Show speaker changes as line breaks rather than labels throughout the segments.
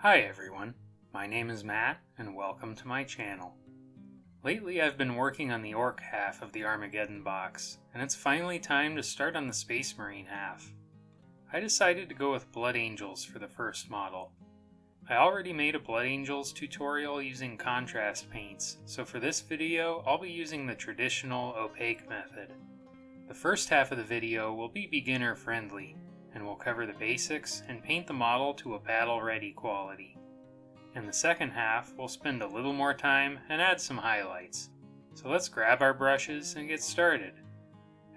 Hi everyone, my name is Matt and welcome to my channel. Lately I've been working on the Orc half of the Armageddon box, and it's finally time to start on the Space Marine half. I decided to go with Blood Angels for the first model. I already made a Blood Angels tutorial using contrast paints, so for this video I'll be using the traditional opaque method. The first half of the video will be beginner friendly, and we'll cover the basics and paint the model to a battle-ready quality. In the second half, we'll spend a little more time and add some highlights. So let's grab our brushes and get started.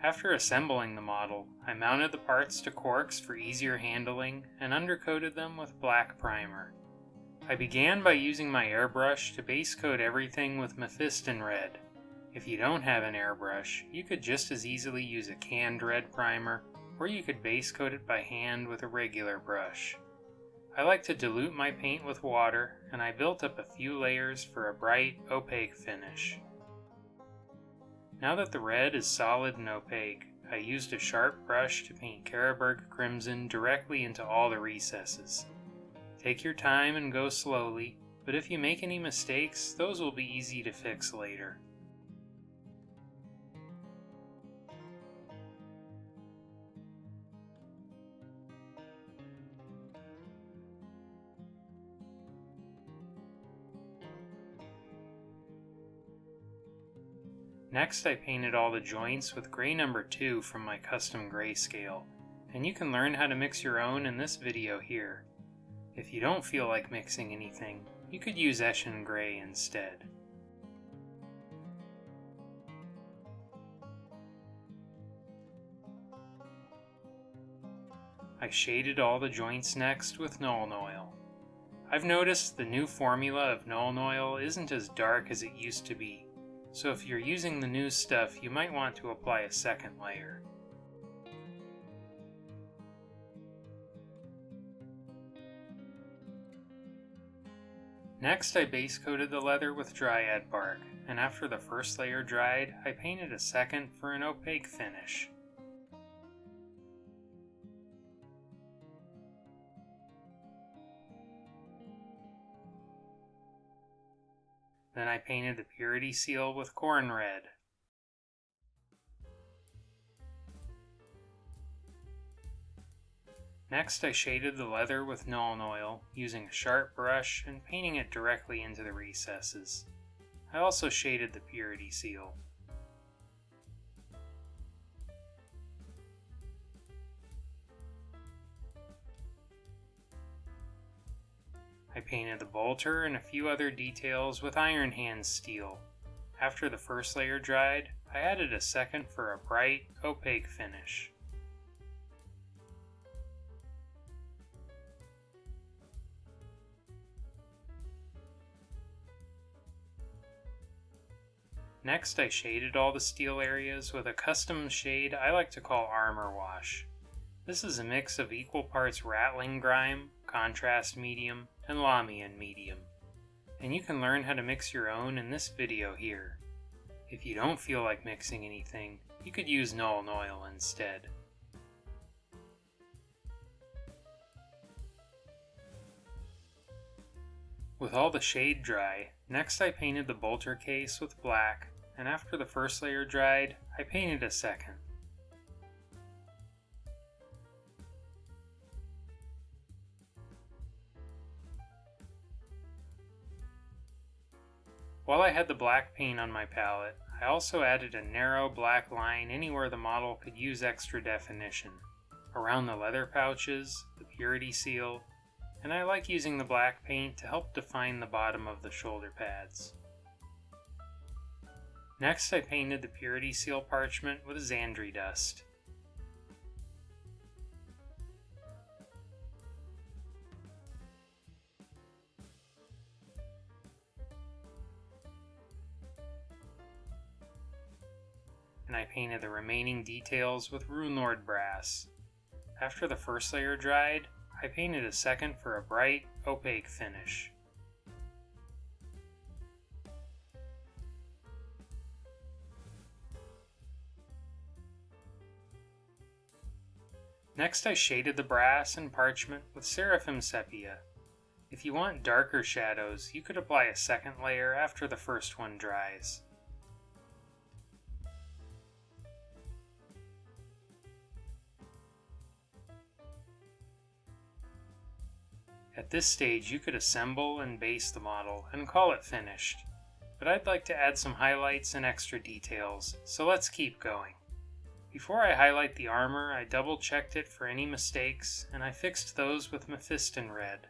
After assembling the model, I mounted the parts to corks for easier handling and undercoated them with black primer. I began by using my airbrush to base coat everything with Mephiston red. If you don't have an airbrush, you could just as easily use a canned red primer, or you could base coat it by hand with a regular brush. I like to dilute my paint with water, and I built up a few layers for a bright, opaque finish. Now that the red is solid and opaque, I used a sharp brush to paint Carroburg Crimson directly into all the recesses. Take your time and go slowly, but if you make any mistakes, those will be easy to fix later. Next I painted all the joints with gray number 2 from my custom grayscale, and you can learn how to mix your own in this video here. If you don't feel like mixing anything, you could use Eshin Gray instead. I shaded all the joints next with Nuln Oil. I've noticed the new formula of Nuln Oil isn't as dark as it used to be, so if you're using the new stuff, you might want to apply a second layer. Next I base coated the leather with Dryad bark, and after the first layer dried, I painted a second for an opaque finish. Then I painted the purity seal with Khorne red. Next I shaded the leather with Nuln Oil, using a sharp brush and painting it directly into the recesses. I also shaded the purity seal. I painted the bolter and a few other details with Iron Hand steel. After the first layer dried, I added a second for a bright, opaque finish. Next I shaded all the steel areas with a custom shade I like to call Armor Wash. This is a mix of equal parts Ratling Grime, Contrast Medium, and Lamian Medium, and you can learn how to mix your own in this video here. If you don't feel like mixing anything, you could use Nuln Oil instead. With all the shade dry, next I painted the bolter case with black, and after the first layer dried, I painted a second. While I had the black paint on my palette, I also added a narrow black line anywhere the model could use extra definition, around the leather pouches, the purity seal, and I like using the black paint to help define the bottom of the shoulder pads. Next I painted the purity seal parchment with Zandri dust. And I painted the remaining details with Runelord brass. After the first layer dried, I painted a second for a bright, opaque finish. Next I shaded the brass and parchment with Seraphim Sepia. If you want darker shadows, you could apply a second layer after the first one dries. At this stage, you could assemble and base the model and call it finished. But I'd like to add some highlights and extra details, so let's keep going. Before I highlight the armor, I double checked it for any mistakes, and I fixed those with Mephiston red.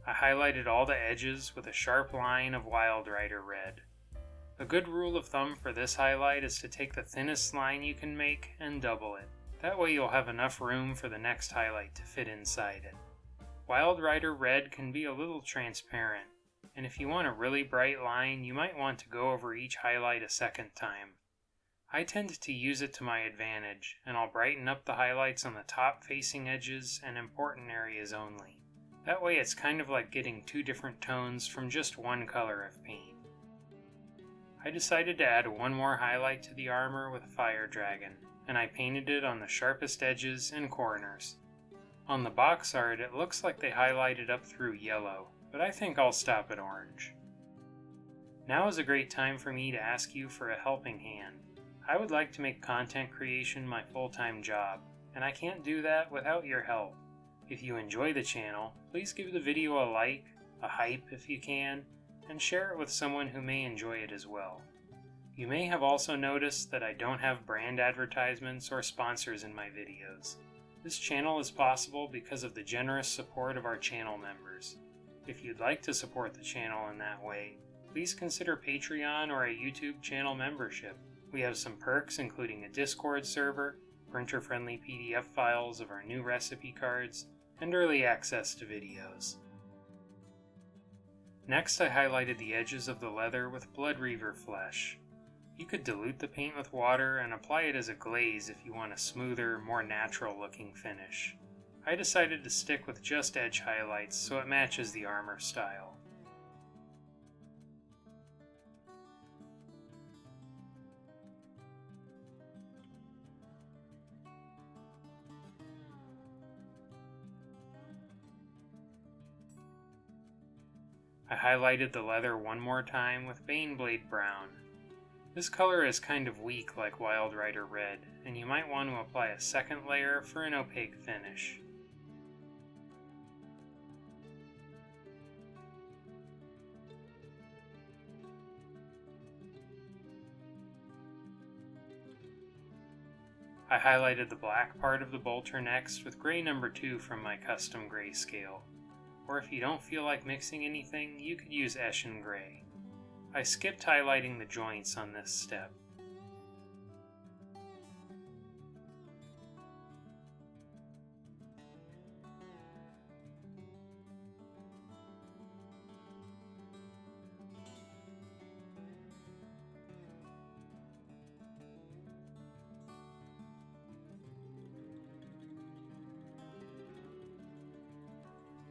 I highlighted all the edges with a sharp line of Wild Rider red. A good rule of thumb for this highlight is to take the thinnest line you can make and double it. That way you'll have enough room for the next highlight to fit inside it. Wild Rider red can be a little transparent, and if you want a really bright line, you might want to go over each highlight a second time. I tend to use it to my advantage, and I'll brighten up the highlights on the top facing edges and important areas only. That way it's kind of like getting two different tones from just one color of paint. I decided to add one more highlight to the armor with Fire Dragon, and I painted it on the sharpest edges and corners. On the box art it looks like they highlighted up through yellow, but I think I'll stop at orange. Now is a great time for me to ask you for a helping hand. I would like to make content creation my full-time job, and I can't do that without your help. If you enjoy the channel, please give the video a like, a hype if you can, and share it with someone who may enjoy it as well. You may have also noticed that I don't have brand advertisements or sponsors in my videos. This channel is possible because of the generous support of our channel members. If you'd like to support the channel in that way, please consider Patreon or a YouTube channel membership. We have some perks including a Discord server, printer-friendly PDF files of our new recipe cards, and early access to videos. Next, I highlighted the edges of the leather with Bloodreaver flesh. You could dilute the paint with water and apply it as a glaze if you want a smoother, more natural looking finish. I decided to stick with just edge highlights so it matches the armor style. I highlighted the leather one more time with Baneblade brown. This color is kind of weak like Wild Rider red, and you might want to apply a second layer for an opaque finish. I highlighted the black part of the bolter next with gray number 2 from my custom grayscale. Or if you don't feel like mixing anything, you could use Eshin Gray. I skipped highlighting the joints on this step.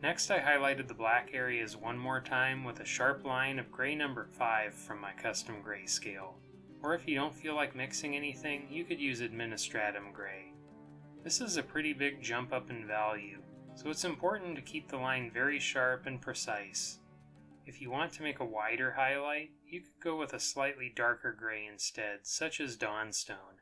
Next, I highlighted the black areas one more time with a sharp line of gray number 5 from my custom grayscale. Or if you don't feel like mixing anything, you could use Administratum Gray. This is a pretty big jump up in value, so it's important to keep the line very sharp and precise. If you want to make a wider highlight, you could go with a slightly darker gray instead, such as Dawnstone.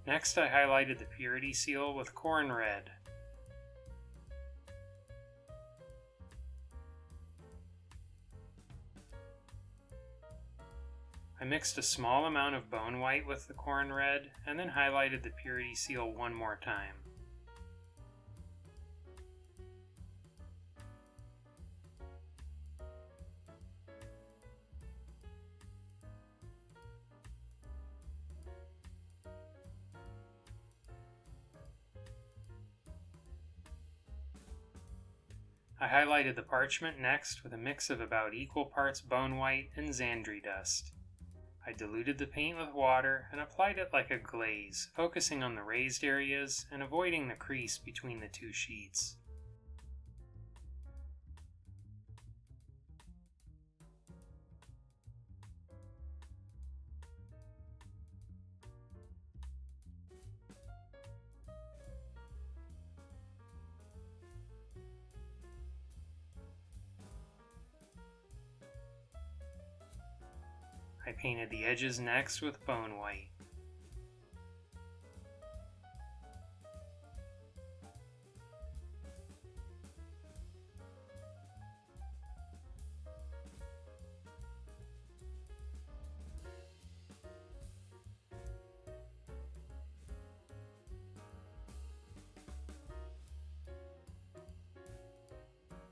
Next, I highlighted the purity seal with Khorne red. I mixed a small amount of Bonewhite with the Khorne red, and then highlighted the purity seal one more time. I highlighted the parchment next with a mix of about equal parts Bonewhite and Zandri dust. I diluted the paint with water and applied it like a glaze, focusing on the raised areas and avoiding the crease between the two sheets. I painted the edges next with Bonewhite.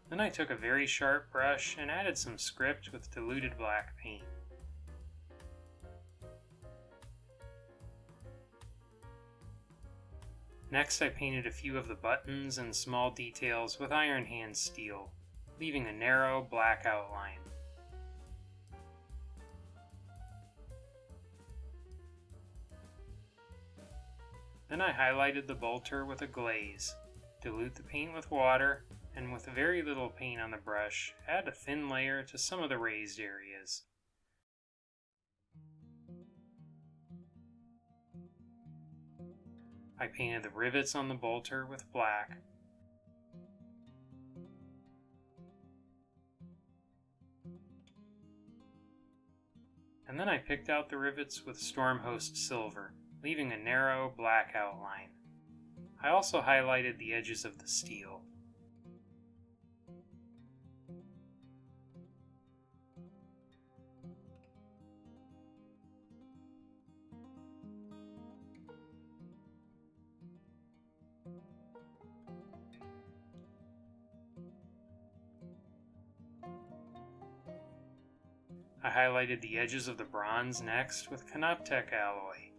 Then I took a very sharp brush and added some script with diluted black paint. Next I painted a few of the buttons and small details with Iron Hand steel, leaving a narrow black outline. Then I highlighted the bolter with a glaze, dilute the paint with water, and with very little paint on the brush, add a thin layer to some of the raised areas. I painted the rivets on the bolter with black. And then I picked out the rivets with Stormhost silver, leaving a narrow black outline. I also highlighted the edges of the steel. I highlighted the edges of the bronze next with Canoptek alloy.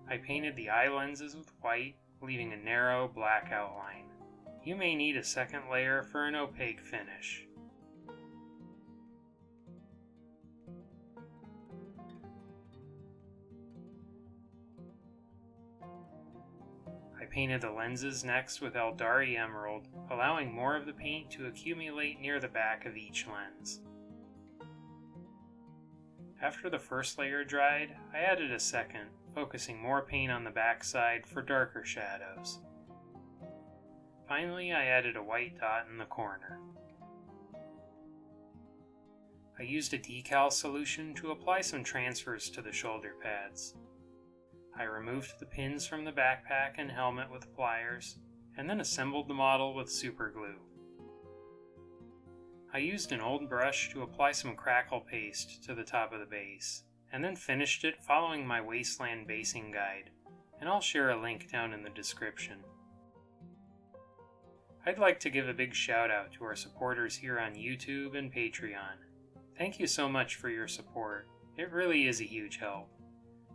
I painted the eye lenses with white, leaving a narrow black outline. You may need a second layer for an opaque finish. I painted the lenses next with Aeldari Emerald, allowing more of the paint to accumulate near the back of each lens. After the first layer dried, I added a second, focusing more paint on the backside for darker shadows. Finally, I added a white dot in the corner. I used a decal solution to apply some transfers to the shoulder pads. I removed the pins from the backpack and helmet with pliers, and then assembled the model with super glue. I used an old brush to apply some crackle paste to the top of the base, and then finished it following my Wasteland basing guide, and I'll share a link down in the description. I'd like to give a big shout out to our supporters here on YouTube and Patreon. Thank you so much for your support. It really is a huge help.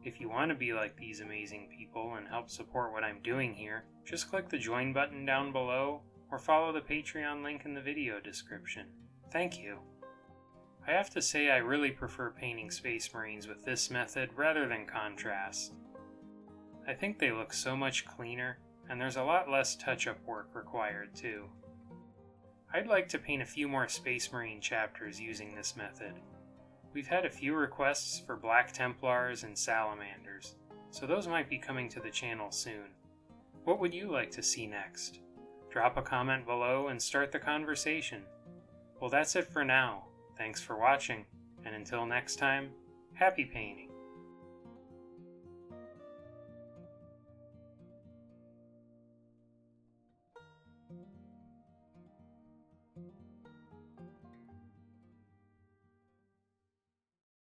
If you want to be like these amazing people and help support what I'm doing here, just click the join button down below or follow the Patreon link in the video description. Thank you. I have to say I really prefer painting Space Marines with this method rather than contrast. I think they look so much cleaner, and there's a lot less touch-up work required too. I'd like to paint a few more Space Marine chapters using this method. We've had a few requests for Black Templars and Salamanders, so those might be coming to the channel soon. What would you like to see next? Drop a comment below and start the conversation. Well, that's it for now. Thanks for watching, and until next time, happy painting!